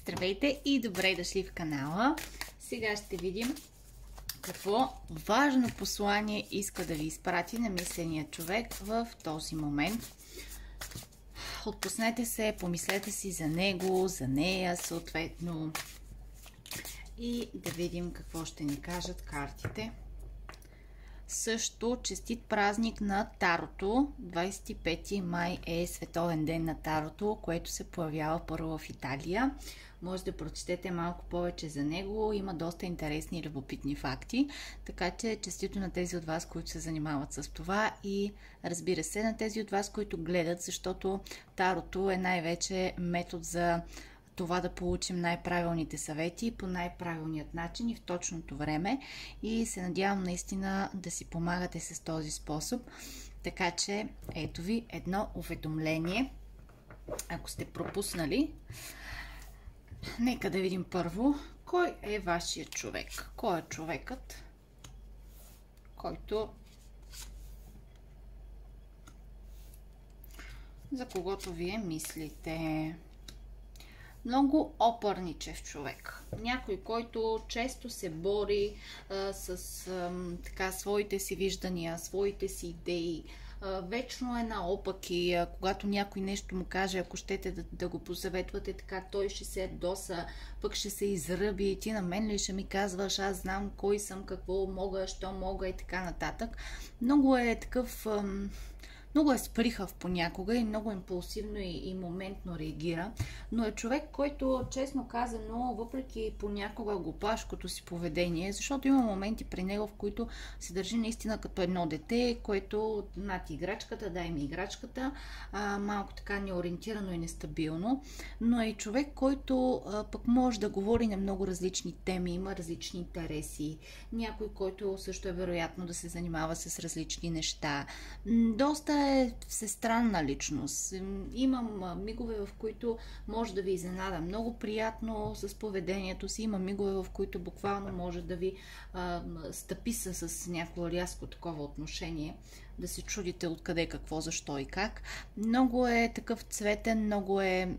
Здравейте и добре дошли в канала. Сега ще видим какво важно послание иска да ви изпрати намисления човек в този момент. Отпуснете се, помислете си за него, за нея съответно и да видим какво ще ни кажат картите. Също честит празник на Тарото. 25 май е световен ден на Тарото, което се появява първо в Италия. Може да прочетете малко повече за него. Има доста интересни и любопитни факти. Така че честито на тези от вас, които се занимават с това и разбира се на тези от вас, които гледат, защото Тарото е най-вече метод за това да получим най-правилните съвети по най-правилният начин и в точното време. И се надявам наистина да си помагате с този способ. Така че ето ви едно уведомление. Ако сте пропуснали, нека да видим първо кой е вашият човек. Кой е човекът, който за когото вие мислите? Много опърничев човек. Някой, който често се бори с своите си виждания, своите си идеи. Вечно е наопаки. Когато някой нещо му каже, ако щете да го посъветвате така, той ще се ядоса, пък ще се изръби. Ти на мен ли ще ми казваш, аз знам кой съм, какво мога, що мога и така нататък. Много е такъв... Много е сприхав понякога и много импулсивно и моментно реагира, но е човек, който, честно казано, въпреки понякога глупашкото си поведение, защото има моменти при него, в които се държи наистина като едно дете, което над играчката, дай ми играчката, малко така неориентирано и нестабилно, но е човек, който пък може да говори на много различни теми, има различни интереси, някой, който също е вероятно да се занимава с различни неща. Доста е всестранна личност. Имам мигове, в които може да ви изненада много приятно с поведението си. Има мигове, в които буквално може да ви стъпи с някакво рязко такова отношение. Да се чудите откъде, какво, защо и как. Много е такъв цветен, много е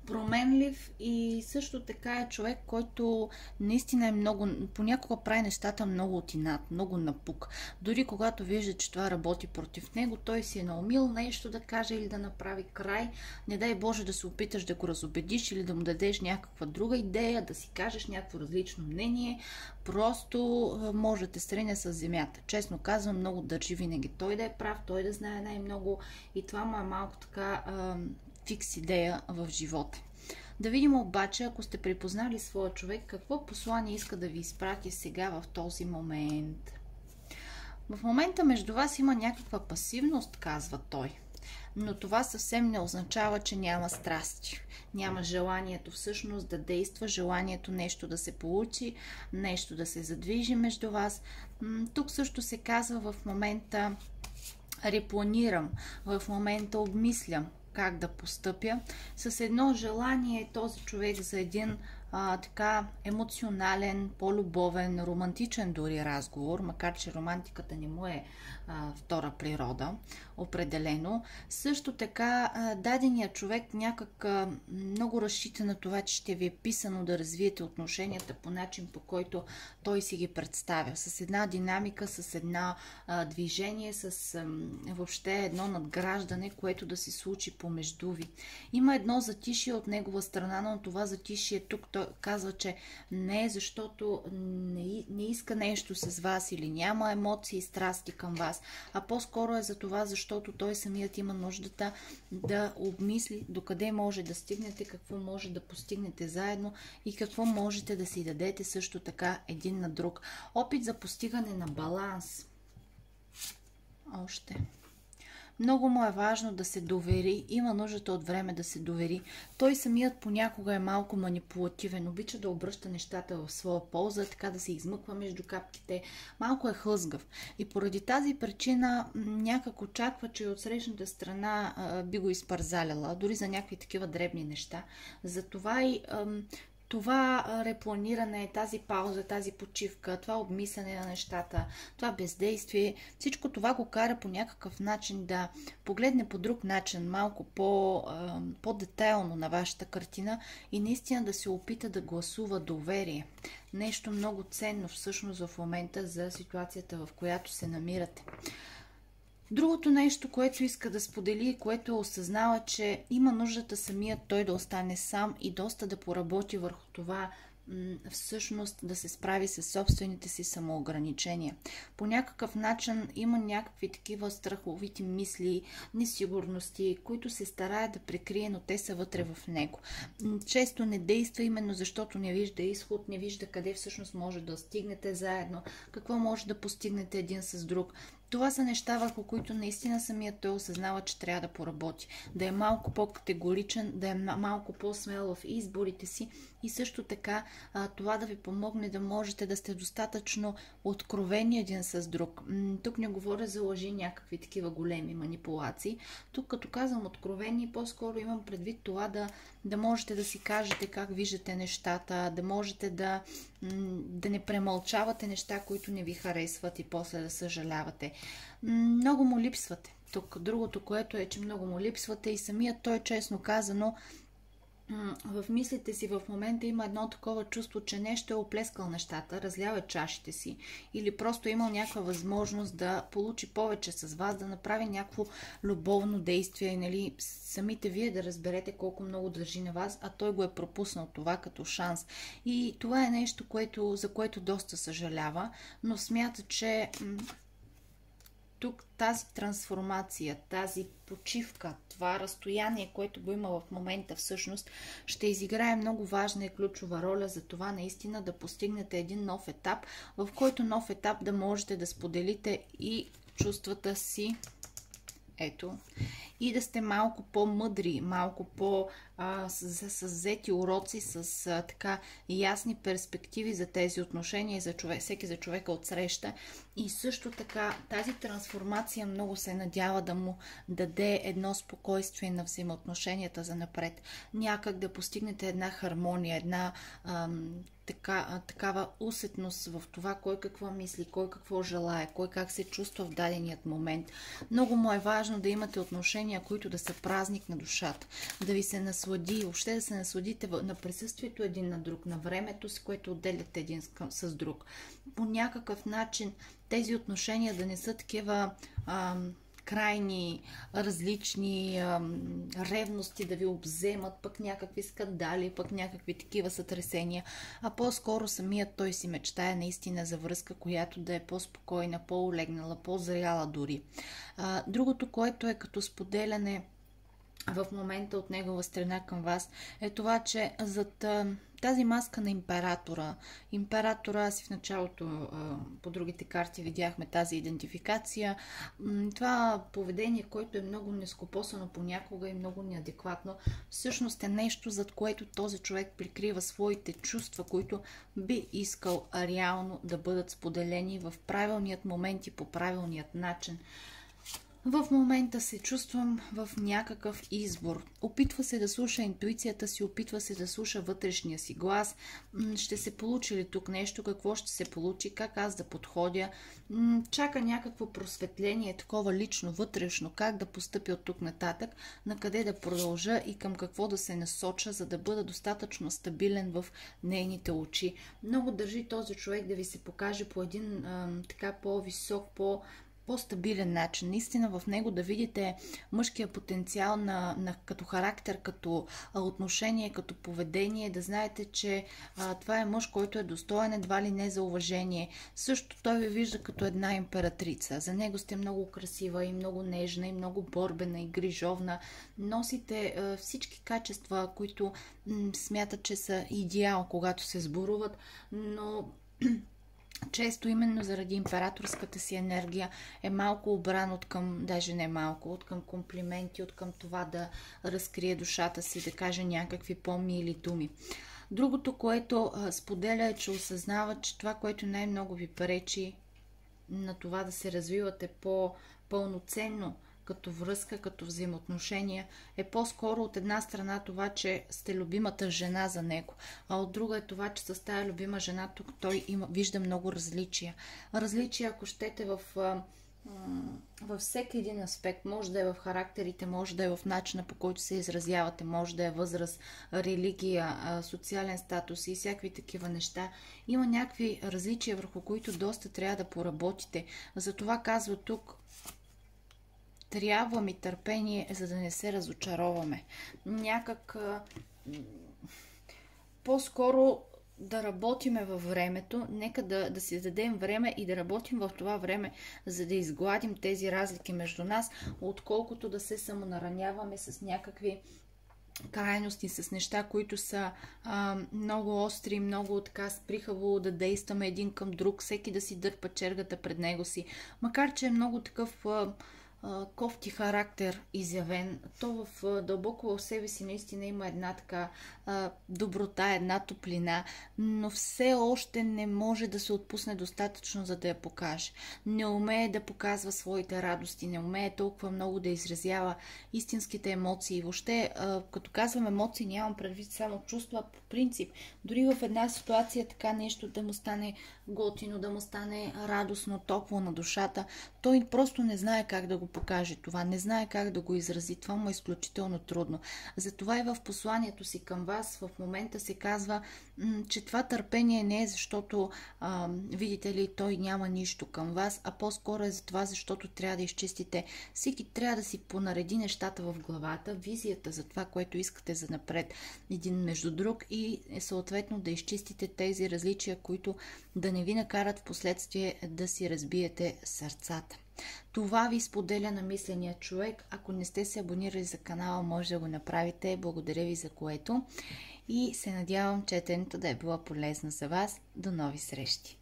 променлив и също така е човек, който наистина е много, понякога прави нещата много от инат, много напук. Дори когато вижда, че това работи против него, той си е наумил нещо да каже или да направи край. Не дай Боже да се опиташ да го разубедиш или да му дадеш някаква друга идея, да си кажеш някакво различно мнение. Просто може да те срине с земята. Честно казвам, много държи винаги той да е прав, той да знае най-много и това му е малко така фикс идея в живота. Да видим обаче, ако сте припознали своя човек, какво послание иска да ви изпрати сега в този момент. В момента между вас има някаква пасивност, казва той. Но това съвсем не означава, че няма страсти. Няма желанието всъщност да действа, желанието нещо да се получи, нещо да се задвижи между вас. Тук също се казва в момента репланирам, в момента обмислям как да постъпя, с едно желание този човек за един така емоционален, по-любовен, романтичен дори разговор, макар че романтиката не му е втора природа, определено. Също така даденият човек някак много разчита на това, че ще ви е писано да развиете отношенията по начин, по който той си ги представя. С една динамика, с една движение, с въобще едно надграждане, което да се случи помежду ви. Има едно затишие от негова страна, но това затишие тук той казва, че не е защото не иска нещо с вас или няма емоции и страсти към вас, а по-скоро е за това, защото той самият има нуждата да обмисли докъде може да стигнете, какво може да постигнете заедно и какво можете да си дадете също така един на друг. Опит за постигане на баланс. Още. Много му е важно да се довери, има нуждата от време да се довери. Той самият понякога е малко манипулативен, обича да обръща нещата в своя полза, така да се измъква между капките, малко е хлъзгав. И поради тази причина някак очаква, че от срещната страна би го изпързаляла, дори за някакви такива дребни неща. Затова и това репланиране, тази пауза, тази почивка, това обмислене на нещата, това бездействие, всичко това го кара по някакъв начин да погледне по друг начин, малко по-детайлно на вашата картина и наистина да се опита да гласува доверие. Нещо много ценно всъщност в момента за ситуацията, в която се намирате. Другото нещо, което иска да сподели, което осъзнава, че има нуждата самият той да остане сам и доста да поработи върху това, всъщност да се справи с собствените си самоограничения. По някакъв начин има някакви такива страховити мисли, несигурности, които се старае да прикрие, но те са вътре в него. Често не действа именно защото не вижда изход, не вижда къде всъщност може да стигнете заедно, какво може да постигнете един с друг. Това са неща, върху които наистина самият той осъзнава, че трябва да поработи. Да е малко по-категоричен, да е малко по-смел в изборите си и също така това да ви помогне да можете да сте достатъчно откровени един с друг. Тук не говоря за лъжи, някакви такива големи манипулации. Тук като казвам откровени, по-скоро имам предвид това да можете да си кажете как виждате нещата, да можете да не премълчавате неща, които не ви харесват и после да съжалявате. Много му липсвате. Тук другото, което е, че много му липсвате и самият той, честно казано, в мислите си в момента има едно такова чувство, че нещо е оплескал нещата, разлял е чашите си или просто имал някаква възможност да получи повече с вас, да направи някакво любовно действие, нали, самите вие да разберете колко много държи на вас, а той го е пропуснал това като шанс. И това е нещо, за което доста съжалява, но смята, че тук тази трансформация, тази почивка, това разстояние, което го има в момента всъщност, ще изиграе много важна и ключова роля за това наистина да постигнете един нов етап, в който нов етап да можете да споделите и чувствата си, ето, и да сте малко по-мъдри, малко с взети уроци, с така ясни перспективи за тези отношения и за всеки за човека отсреща. И също така тази трансформация много се надява да му даде едно спокойствие на взаимоотношенията за напред. Някак да постигнете една хармония, една такава усетност в това кой какво мисли, кой какво желае, кой как се чувства в даденият момент. Много му е важно да имате отношения, които да са празник на душата, да ви се наслади, въобще да се насладите на присъствието един на друг, на времето, с което отделяте един с друг. По някакъв начин тези отношения да не са такива крайни, различни ревности да ви обземат, пък някакви скандали, пък някакви такива сътресения, а по-скоро самият той си мечтае наистина за връзка, която да е по-спокойна, по-олегнала, по-зряла дори. Другото, което е като споделяне в момента от негова страна към вас, е това, че зад тази маска на императора, аз и в началото по другите карти видяхме тази идентификация, това поведение, което е много нескопосано понякога и много неадекватно, всъщност е нещо, зад което този човек прикрива своите чувства, които би искал реално да бъдат споделени в правилният момент и по правилният начин. В момента се чувствам в някакъв избор. Опитва се да слуша интуицията си, опитва се да слуша вътрешния си глас. Ще се получи ли тук нещо? Какво ще се получи? Как аз да подходя? Чака някакво просветление, такова лично, вътрешно, как да постъпя от тук нататък, на къде да продължа и към какво да се насоча, за да бъда достатъчно стабилен в нейните очи. Много държи този човек да ви се покаже по един така по-висок, по-стабилен начин. Наистина в него да видите мъжкия потенциал като характер, като отношение, като поведение, да знаете, че това е мъж, който е достоен едва ли не за уважение. Също той ви вижда като една императрица. За него сте много красива и много нежна и много борбена и грижовна. Носите всички качества, които смятат, че са идеал, когато се сборуват, но често именно заради императорската си енергия е малко обран от към, даже не малко, от към комплименти, от към това да разкрие душата си, да каже някакви по-мили думи. Другото, което споделя е, че осъзнава, че това, което най-много ви пречи на това да се развивате по-пълноценно като връзка, като взаимоотношения, е по-скоро от една страна това, че сте любимата жена за него, а от друга е това, че с тая любима жена тук той вижда много различия. Различия, ако щете, във всеки един аспект. Може да е в характерите, може да е в начина, по който се изразявате, може да е възраст, религия, социален статус и всякакви такива неща. Има някакви различия, върху които доста трябва да поработите. Затова казва тук: трябва ми търпение, за да не се разочароваме. Някак по-скоро да работиме във времето, нека да си дадем време и да работим в това време, за да изгладим тези разлики между нас, отколкото да се самонараняваме с някакви крайности, с неща, които са много остри, много така сприхаво да действаме един към друг, всеки да си дърпа чергата пред него си. Макар че е много такъв кофти характер изявен, то дълбоко в себе си наистина има една така доброта, една топлина, но все още не може да се отпусне достатъчно, за да я покаже. Не умее да показва своите радости, не умее толкова много да изразява истинските емоции. Въобще, като казвам емоции, нямам предвид само чувства, по принцип. Дори в една ситуация така нещо да му стане готино, да му стане радостно, топло на душата, той просто не знае как да го покаже това, не знае как да го изрази. Това му е изключително трудно. Затова и в посланието си към вас в момента се казва, че това търпение не е защото, видите ли, той няма нищо към вас, а по-скоро е за това, защото трябва да изчистите. Всеки трябва да си понареди нещата в главата, визията за това, което искате за напред един между друг и съответно да изчистите тези различия, които да не ви накарат в последствие да си разбиете сърцата. Това ви споделя на мисления човек. Ако не сте се абонирали за канала, може да го направите. Благодаря ви за което. И се надявам четенето да е било полезно за вас. До нови срещи!